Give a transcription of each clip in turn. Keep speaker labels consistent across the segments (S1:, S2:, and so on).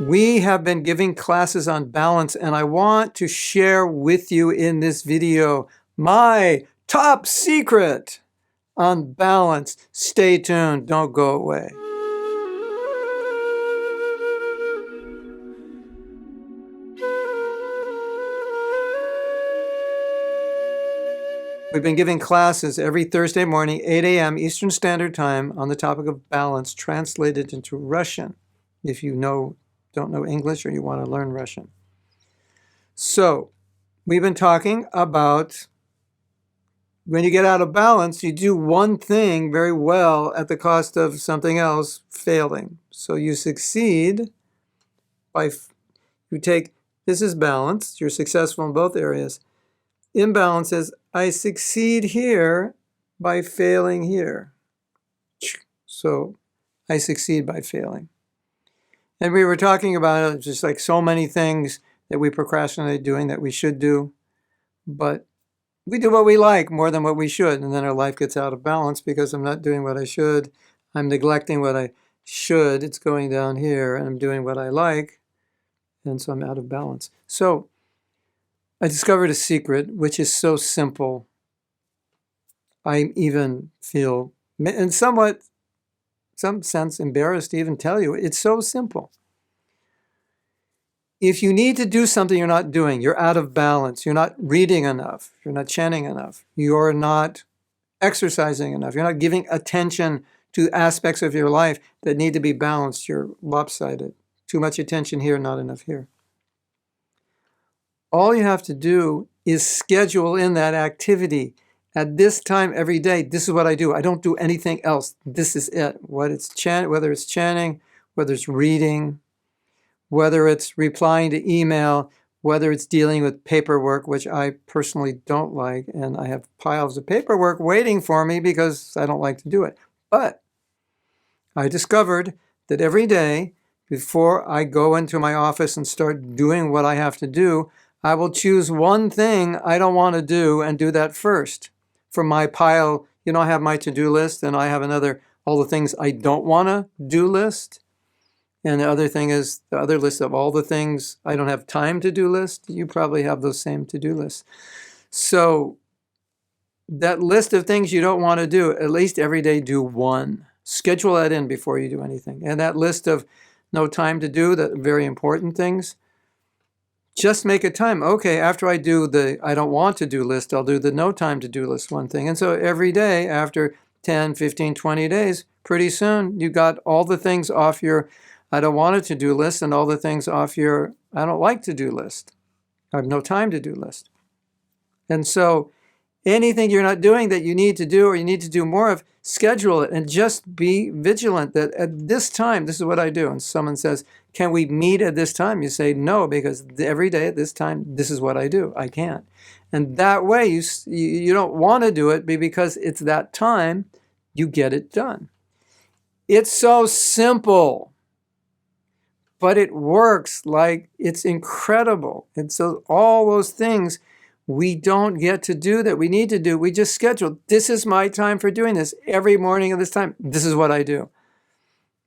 S1: We have been giving classes on balance, and I want to share with you in this video my top secret on balance. Stay tuned, don't go away. We've been giving classes every Thursday morning, 8 a.m. Eastern Standard Time on the topic of balance, translated into Russian, if you don't know English or you want to learn Russian. So, we've been talking about when you get out of balance, you do one thing very well at the cost of something else failing. So you succeed by, you take, this is balance, you're successful in both areas. Imbalance is, I succeed here by failing here. So I succeed by failing. And we were talking about it, just like so many things that we procrastinate doing that we should do, but we do what we like more than what we should, and then our life gets out of balance because I'm not doing what I should. I'm neglecting what I should. It's going down here, and I'm doing what I like, and so I'm out of balance. So I discovered a secret, which is so simple. I even feel, in some sense, embarrassed to even tell you. It's so simple. If you need to do something you're not doing, you're out of balance, you're not reading enough, you're not chanting enough, you're not exercising enough, you're not giving attention to aspects of your life that need to be balanced, you're lopsided. Too much attention here, not enough here. All you have to do is schedule in that activity. At this time every day, this is what I do. I don't do anything else. This is it. Whether it's chanting, whether it's reading, whether it's replying to email, whether it's dealing with paperwork, which I personally don't like, and I have piles of paperwork waiting for me because I don't like to do it. But I discovered that every day, before I go into my office and start doing what I have to do, I will choose one thing I don't want to do and do that first. From my pile, I have my to-do list, and I have all the things I don't want to do list. And the other thing is the other list of all the things I don't have time to do list. You probably have those same to-do lists. So that list of things you don't want to do, at least every day do one. Schedule that in before you do anything. And that list of no time to do, the very important things, just make a time. Okay, after I do the I don't want to do list, I'll do the no time to do list, one thing. And so every day after 10, 15, 20 days, pretty soon you got all the things off your I don't want a to-do list and all the things off your I don't like to-do list. I have no time to-do list. And so anything you're not doing that you need to do or you need to do more of, schedule it and just be vigilant that at this time, this is what I do. And someone says, can we meet at this time? You say no, because every day at this time, this is what I do. I can't. And that way you don't want to do it because it's that time you get it done. It's so simple. But it works, like it's incredible. And so all those things we don't get to do that we need to do, we just schedule. This is my time for doing this. Every morning at this time, this is what I do.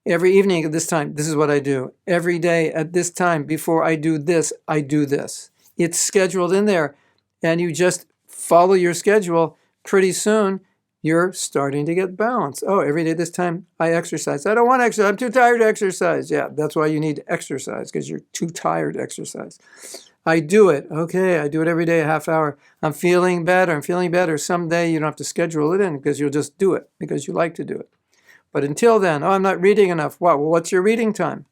S1: Every evening at this time, this is what I do. Every day at this time, before I do this, I do this. It's scheduled in there. And you just follow your schedule. Pretty soon, you're starting to get balance. Oh, every day this time I exercise. I don't want to exercise. I'm too tired to exercise. Yeah, that's why you need to exercise, because you're too tired to exercise. I do it. Okay, I do it every day, a half hour. I'm feeling better. Someday you don't have to schedule it in because you'll just do it because you like to do it. But until then, I'm not reading enough. Wow, well, what's your reading time?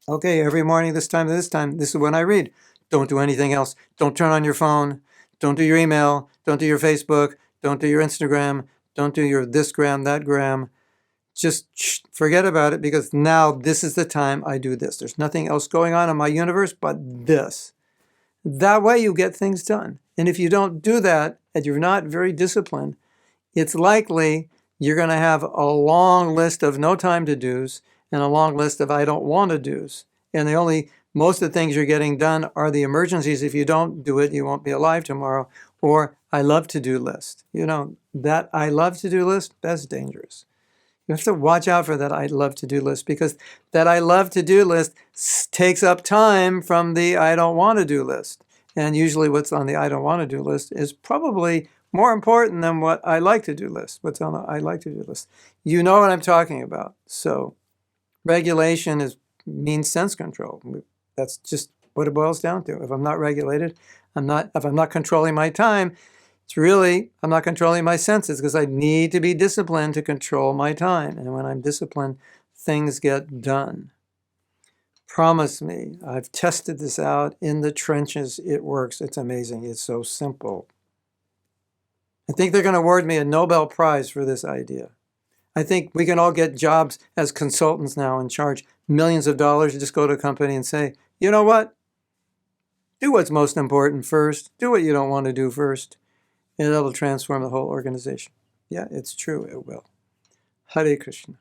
S1: Okay, every morning, this time, this is when I read. Don't do anything else. Don't turn on your phone. Don't do your email. Don't do your Facebook. Don't do your Instagram. Don't do your this gram, that gram. Just forget about it because now this is the time I do this. There's nothing else going on in my universe but this. That way you get things done. And if you don't do that and you're not very disciplined, it's likely you're going to have a long list of no time to do's and a long list of I don't want to do's. And most of the things you're getting done are the emergencies. If you don't do it, you won't be alive tomorrow. Or I love to do list. That I love to do list, that's dangerous. You have to watch out for that I love to do list, because that I love to do list takes up time from the I don't want to do list. And usually what's on the I don't want to do list is probably more important than what I like to do list. What's on the I like to do list. You know what I'm talking about. So regulation means sense control. That's just what it boils down to. If I'm not regulated, if I'm not controlling my time, it's really, I'm not controlling my senses, because I need to be disciplined to control my time. And when I'm disciplined, things get done. Promise me, I've tested this out in the trenches. It works. It's amazing. It's so simple. I think they're going to award me a Nobel Prize for this idea. I think we can all get jobs as consultants now and charge millions of dollars to just go to a company and say, you know what? Do what's most important first. Do what you don't want to do first. And that'll transform the whole organization. Yeah, it's true. It will. Hare Krishna.